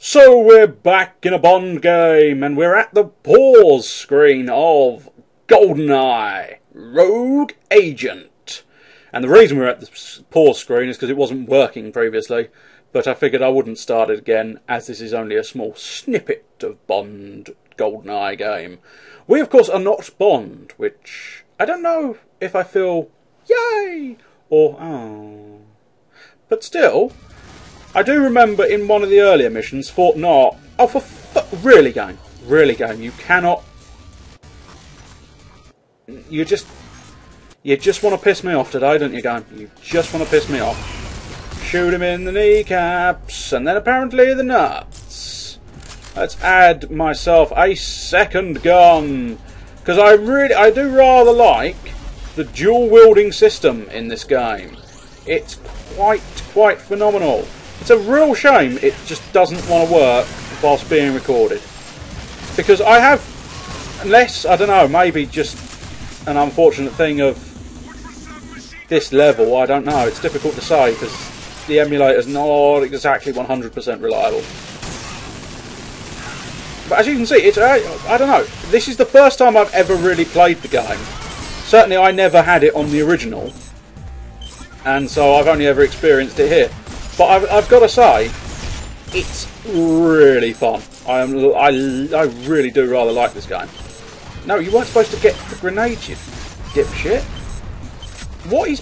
So we're back in a Bond game, and we're at the pause screen of Goldeneye, Rogue Agent. And the reason we're at the pause screen is because it wasn't working previously, but I figured I wouldn't start it again, as this is only a small snippet of Bond Goldeneye game. We, of course, are not Bond, which I don't know if I feel yay or oh. But still, I do remember in one of the earlier missions, Fort Knot. Oh, really, game, you cannot. You just want to piss me off today, don't you, game? You just want to piss me off. Shoot him in the kneecaps, and then apparently the nuts. Let's add myself a second gun, because I do rather like the dual wielding system in this game. It's quite phenomenal. It's a real shame it just doesn't want to work whilst being recorded. Because I have, unless, I don't know, maybe just an unfortunate thing of this level, I don't know, it's difficult to say because the emulator's not exactly 100% reliable. But as you can see, it's, I don't know, this is the first time I've ever really played the game. Certainly I never had it on the original, and so I've only ever experienced it here. But I've got to say, it's really fun. I really do rather like this game. No, you weren't supposed to get the grenade, you dipshit. What is,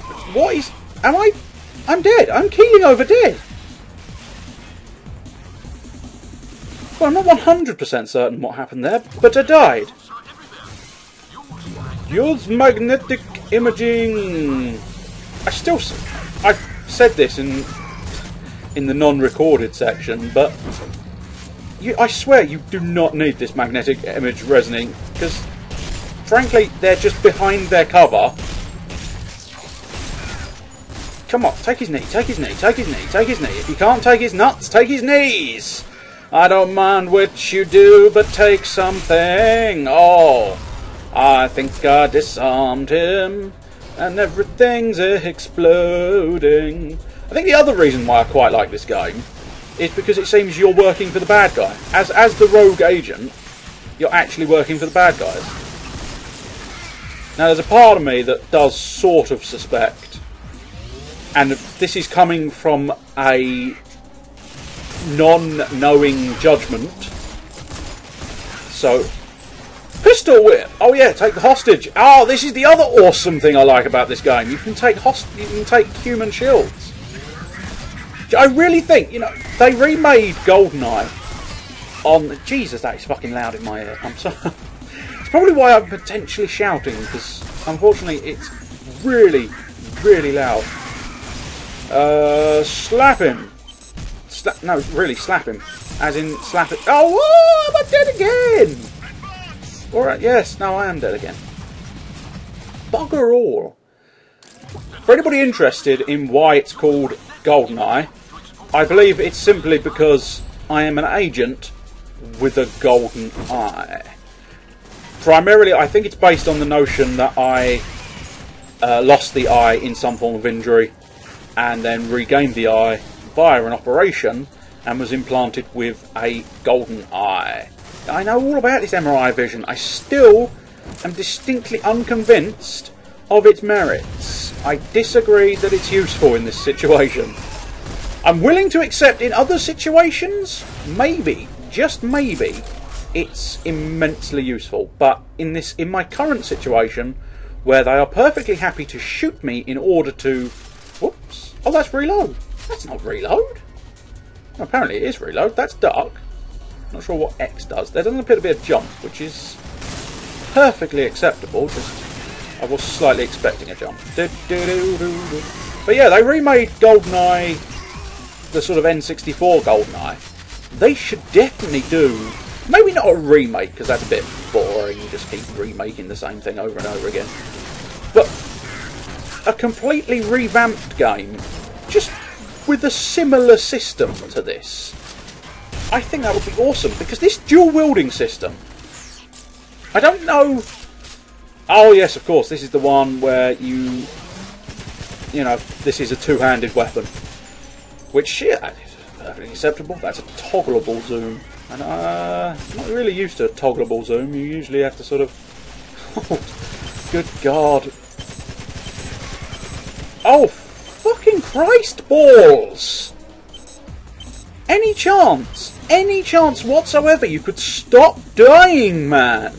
I'm dead. I'm keeling over dead. Well, I'm not 100% certain what happened there, but I died. Use magnetic imaging. I've said this in the non-recorded section, but I swear you do not need this magnetic image resonating, because frankly they're just behind their cover. Come on, take his knee, take his knee, take his knee, take his knee. If you can't take his nuts, take his knees. I don't mind which you do, but take something. Oh, I think I disarmed him, and everything's exploding. I think the other reason why I quite like this game is because it seems you're working for the bad guy. As the rogue agent, you're actually working for the bad guys. Now, there's a part of me that does sort of suspect, and this is coming from a non-knowing judgment. So, pistol whip. Oh yeah, take the hostage. Oh, this is the other awesome thing I like about this game. You can take human shields. I really think, you know, they remade Goldeneye on... Jesus, that is fucking loud in my ear. I'm sorry. It's probably why I'm potentially shouting, because unfortunately it's really, really loud. Slap him. No, really, slap him. As in, slap it. Oh, I'm dead again! Alright, yes, no, I am dead again. Bugger all. For anybody interested in why it's called Goldeneye, I believe it's simply because I am an agent with a golden eye. Primarily, I think it's based on the notion that I lost the eye in some form of injury and then regained the eye via an operation and was implanted with a golden eye. I know all about this MRI vision. I still am distinctly unconvinced of its merits. I disagree that it's useful in this situation. I'm willing to accept in other situations, maybe, just maybe, it's immensely useful. But in my current situation, where they are perfectly happy to shoot me in order to... Whoops. Oh, that's reload. That's not reload. Apparently it is reload. That's dark. Not sure what X does. There doesn't appear to be a jump, which is perfectly acceptable. Just I was slightly expecting a jump. But yeah, they remade Goldeneye, the sort of N64 Goldeneye. They should definitely do, maybe not a remake, because that's a bit boring, you just keep remaking the same thing over and over again, but a completely revamped game, just with a similar system to this. I think that would be awesome, because this dual wielding system, I don't know... Oh yes, of course, this is the one where you know, this is a two-handed weapon. Which, shit, Perfectly acceptable. That's a toggleable zoom. And I'm not really used to a toggleable zoom. You usually have to sort of... Oh, good God. Oh, fucking Christ balls! Any chance whatsoever you could stop dying, man? I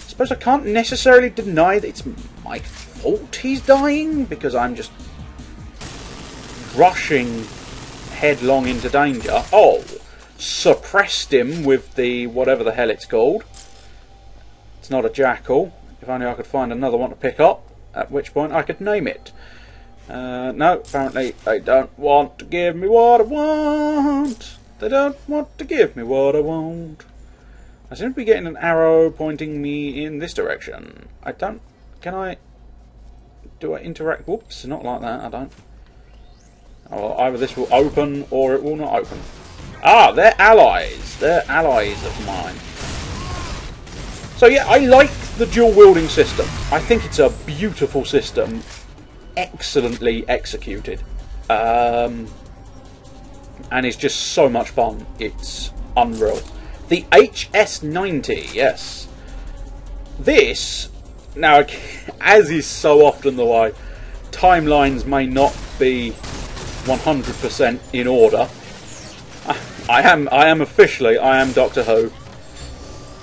suppose I can't necessarily deny that it's my fault he's dying, because I'm just rushing headlong into danger. Oh, suppressed him with the whatever the hell it's called. It's not a jackal. If only I could find another one to pick up, at which point I could name it. No, apparently they don't want to give me what I want. They don't want to give me what I want. I seem to be getting an arrow pointing me in this direction. I don't... Can I... Do I interact? Whoops, not like that, I don't. Oh, either this will open or it will not open. Ah, they're allies. They're allies of mine. So yeah, I like the dual wielding system. I think it's a beautiful system. Excellently executed. And it's just so much fun. It's unreal. The HS90, yes. This, now, as is so often the way, timelines may not be 100% in order. I am officially Doctor Who.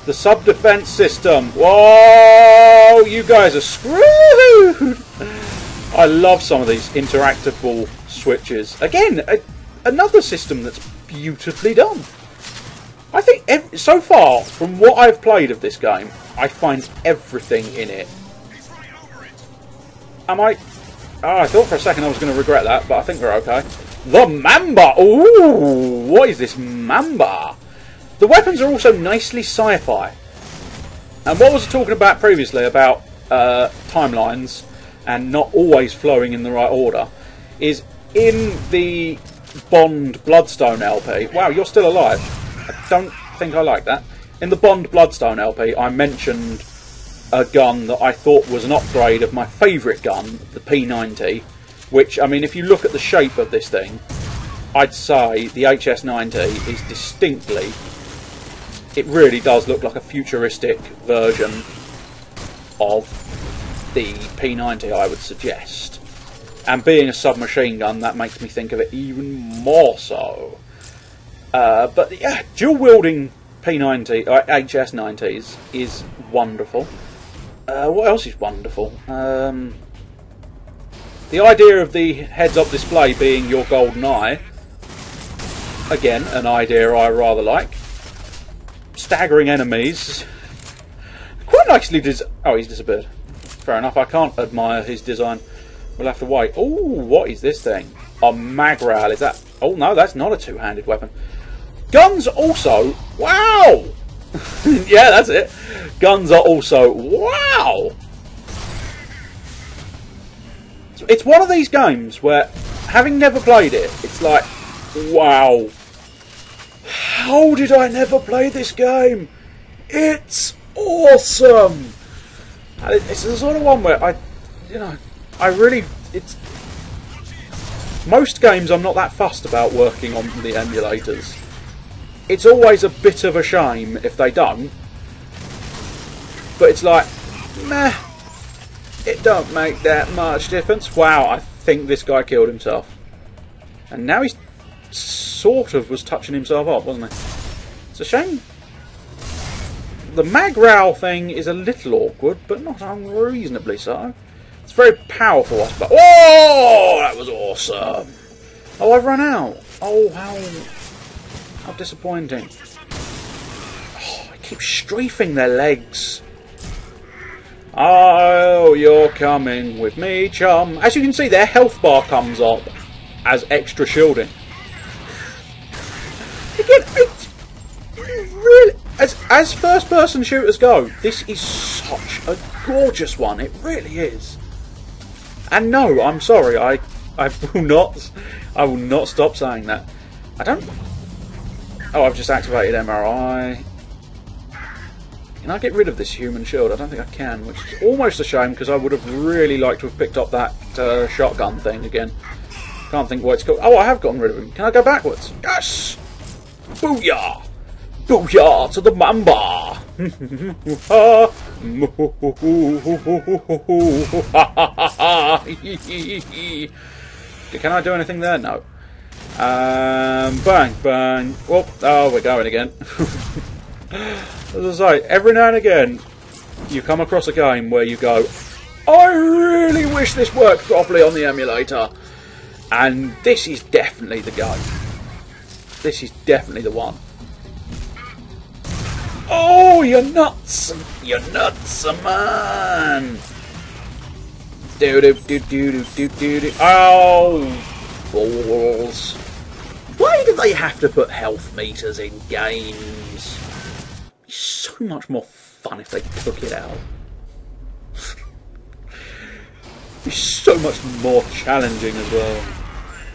The sub-defense system. Whoa! You guys are screwed! I love some of these interactable switches. Again, another system that's beautifully done. I think, so far, from what I've played of this game, I find everything in it. Am I... Oh, I thought for a second I was going to regret that, but I think we're okay. The Mamba! Ooh! What is this Mamba? The weapons are also nicely sci-fi. And what was I talking about previously about timelines and not always flowing in the right order, is in the Bond Bloodstone LP... Wow, you're still alive. I don't think I like that. In the Bond Bloodstone LP, I mentioned a gun that I thought was an upgrade of my favourite gun, the P90, which, I mean, if you look at the shape of this thing, I'd say the HS90 is distinctly... It really does look like a futuristic version of the P90, I would suggest. And being a submachine gun, that makes me think of it even more so. But yeah, dual wielding P90 or HS90s is wonderful. What else is wonderful? The idea of the heads-up display being your Goldeneye, again, an idea I rather like. Staggering enemies, quite nicely oh, he's disappeared. Fair enough, I can't admire his design. We'll have to wait. Oh, what is this thing? A Magral, is that... Oh no, that's not a two-handed weapon. Guns also... Wow! Yeah, that's it. Guns are also... Wow! It's one of these games where, having never played it, it's like, wow. How did I never play this game? It's awesome! And it's the sort of one where I really... It's... Most games I'm not that fussed about working on the emulators. It's always a bit of a shame if they don't. But it's like, meh, it don't make that much difference. Wow, I think this guy killed himself. And now he's sort of was touching himself up, wasn't he? It's a shame. The Magral thing is a little awkward, but not unreasonably so. It's very powerful, I suppose. Oh, that was awesome. Oh, I've run out. Oh, how disappointing. Oh, I keep strafing their legs. Oh, you're coming with me, chum. As you can see, their health bar comes up as extra shielding. Again, really, as first-person shooters go, this is such a gorgeous one. It really is. And no, I'm sorry, I will not stop saying that. I don't... Oh, I've just activated MRI. Can I get rid of this human shield? I don't think I can, which is almost a shame because I would have really liked to have picked up that shotgun thing again. Can't think what it's called. Oh, I have gotten rid of him. Can I go backwards? Yes! Booyah! Booyah to the mamba! Can I do anything there? No. Bang, bang. Whoop. Oh, we're going again. As I say, every now and again, you come across a game where you go, I really wish this worked properly on the emulator. And this is definitely the game. This is definitely the one. Oh, you're nuts! You're nuts, man! Do do do do do do do do. Oh, balls! Why do they have to put health meters in games? It's so much more fun if they took it out. It's so much more challenging as well.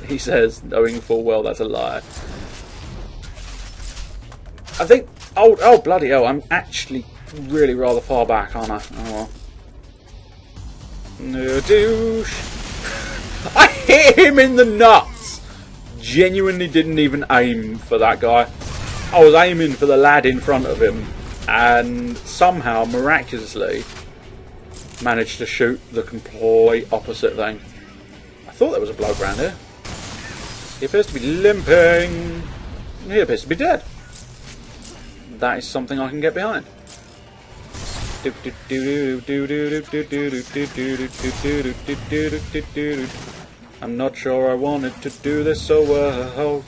He says, knowing full well that's a lie. I think. Oh bloody hell! I'm actually really rather far back, aren't I? Oh well. No douche. I hit him in the nuts. Genuinely didn't even aim for that guy. I was aiming for the lad in front of him, and somehow, miraculously, managed to shoot the complete opposite thing. I thought there was a bloke around here. He appears to be limping. He appears to be dead. That is something I can get behind. I'm not sure I wanted to do this so well.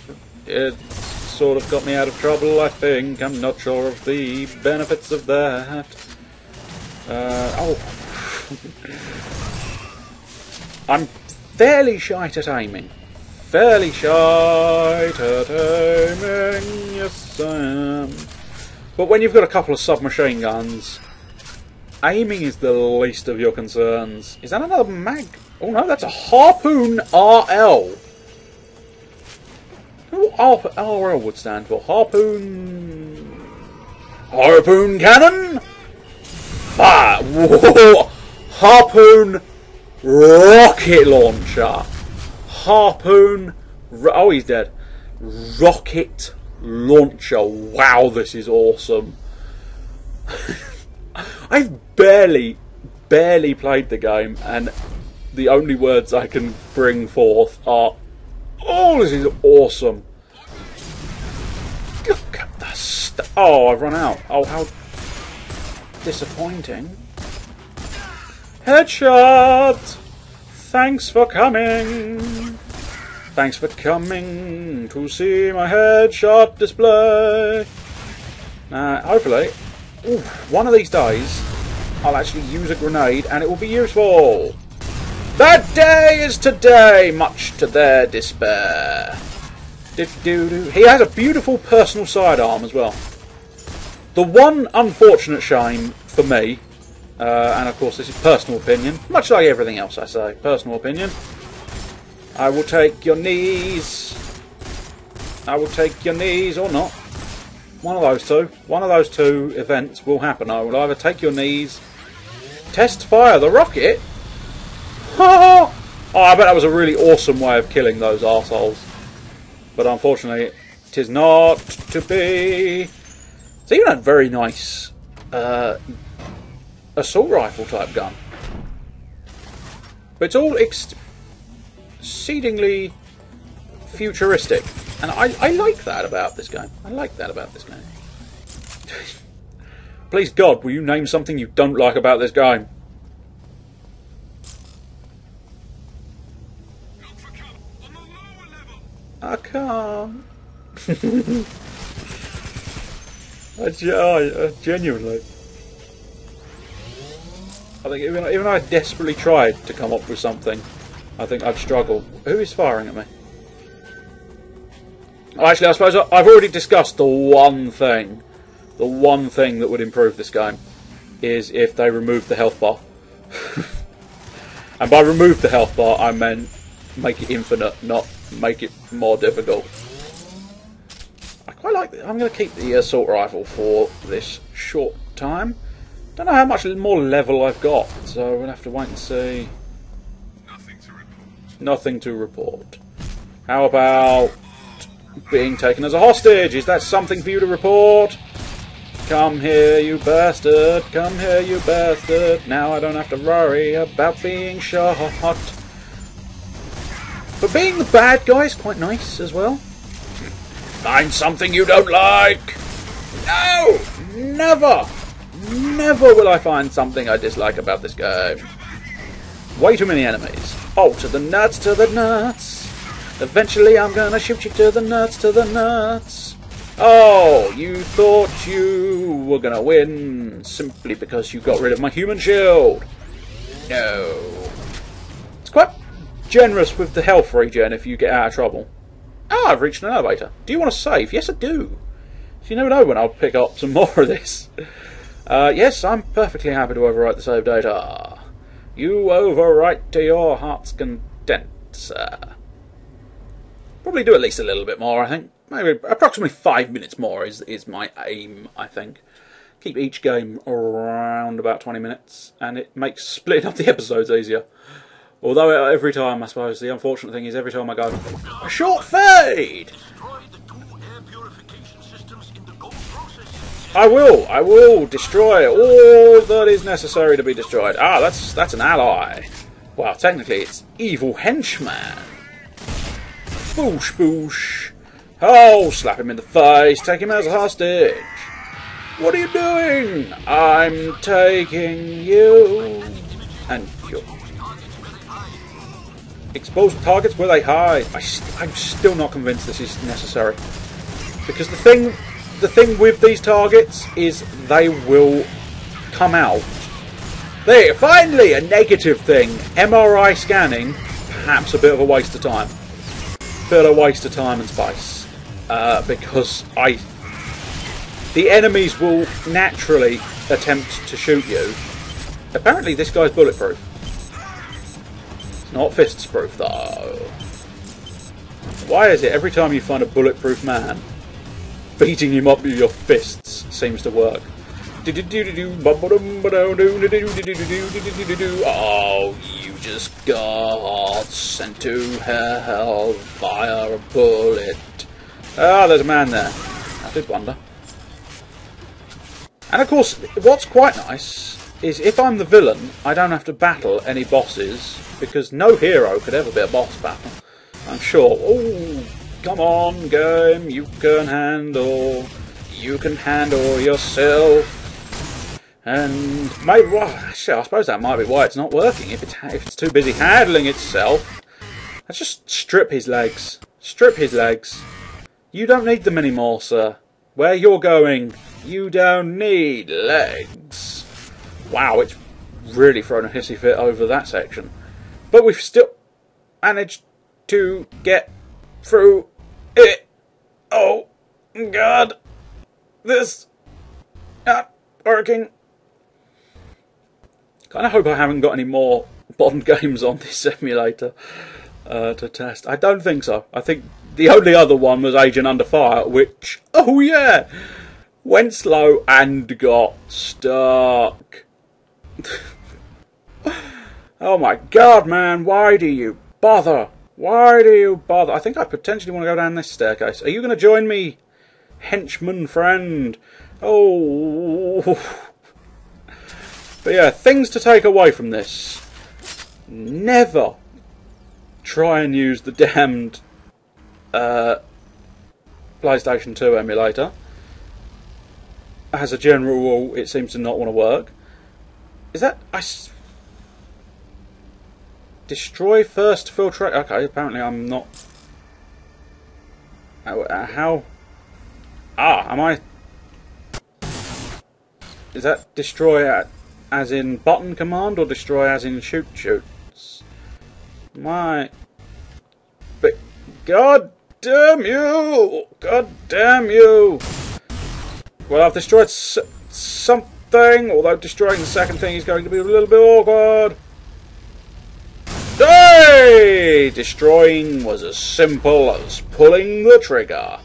It sort of got me out of trouble, I think. I'm not sure of the benefits of that. Oh. I'm fairly shite at aiming. Fairly shite at aiming, yes I am. But when you've got a couple of submachine guns, aiming is the least of your concerns. Is that another mag? Oh no, that's a Harpoon RL. What RL would stand for? Harpoon... Harpoon Cannon? Fire! Whoa! Harpoon Rocket Launcher. Harpoon... Oh, he's dead. Rocket Launcher. Wow, this is awesome. I've barely played the game, and the only words I can bring forth are, oh, this is awesome. Look at the stuff. Oh, I've run out. Oh, how disappointing. Headshot! Thanks for coming. Thanks for coming to see my headshot display. Hopefully, one of these days, I'll actually use a grenade and it will be useful. That day is today, much to their despair. He has a beautiful personal sidearm as well. The one unfortunate shame for me, and of course this is personal opinion, much like everything else I say, personal opinion. I will take your knees. I will take your knees or not. One of those two. One of those two events will happen. I will either take your knees, test fire the rocket. Oh, I bet that was a really awesome way of killing those arseholes. But unfortunately, it is not to be. It's even a very nice assault rifle type gun. But it's all exceedingly futuristic. And I like that about this game. I like that about this game. Please God, will you name something you don't like about this game? I can't. Genuinely. I think even if I desperately tried to come up with something, I think I'd struggle. Who is firing at me? Oh, actually, I suppose I've already discussed the one thing that would improve this game is if they removed the health bar. And by remove the health bar, I meant make it infinite, not make it more difficult. I quite like it. I'm going to keep the assault rifle for this short time. Don't know how much more level I've got, so we'll have to wait and see. Nothing to report. Nothing to report. How about being taken as a hostage? Is that something for you to report? Come here, you bastard. Come here, you bastard. Now I don't have to worry about being shot. But being the bad guy is quite nice as well. Find something you don't like. No! Never! Never will I find something I dislike about this game. Way too many enemies. Oh, to the nuts, to the nuts. Eventually I'm gonna shoot you to the nuts, to the nuts. Oh, you thought you were gonna win simply because you got rid of my human shield. No. It's quite generous with the health regen if you get out of trouble. Oh, I've reached an elevator. Do you want to save? Yes, I do. So you never know when I'll pick up some more of this. Yes, I'm perfectly happy to overwrite the save data. You overwrite to your heart's content, sir. Probably do at least a little bit more, I think. Maybe approximately 5 minutes more is my aim, I think. Keep each game around about 20 minutes, and it makes splitting up the episodes easier. Although every time, I suppose, the unfortunate thing is every time I go, a short fade! I will destroy all that is necessary to be destroyed. Ah, that's an ally. Well, technically it's evil henchman. Boosh, boosh. Oh, slap him in the face, take him as a hostage. What are you doing? I'm taking you. And you. Expose targets where they hide. I'm still not convinced this is necessary. Because the thing with these targets is they will come out. There, finally, a negative thing. MRI scanning, perhaps a bit of a waste of time. Bit of a waste of time and space. Because the enemies will naturally attempt to shoot you. Apparently this guy's bulletproof. It's not fists proof though. Why is it every time you find a bulletproof man, beating him up with your fists seems to work? Oh, you just got sent to hell via a bullet. Ah, there's a man there. I did wonder. And of course, what's quite nice is if I'm the villain, I don't have to battle any bosses, because no hero could ever be a boss battle, I'm sure. Oh, come on, game, you can handle yourself. And maybe, well, actually, I suppose that might be why it's not working. If it's too busy handling itself, let's just strip his legs. Strip his legs. You don't need them anymore, sir. Where you're going, you don't need legs. Wow, it's really thrown a hissy fit over that section. But we've still managed to get through it. Oh, God. This not working. Kind of hope I haven't got any more Bond games on this emulator to test. I don't think so. I think the only other one was Agent Under Fire, which, oh yeah, went slow and got stuck. Oh my God, man, why do you bother? Why do you bother? I think I potentially want to go down this staircase. Are you going to join me, henchman friend? Oh. But yeah, things to take away from this. Never try and use the damned PlayStation 2 emulator. As a general rule, it seems to not want to work. Is that... destroy first filtrate... Okay, apparently I'm not... How... Ah, am I... Is that destroy as in button command or destroy as in shoots? My... But... God damn you! God damn you! Well, I've destroyed something, although destroying the second thing is going to be a little bit awkward. Hey! Destroying was as simple as pulling the trigger.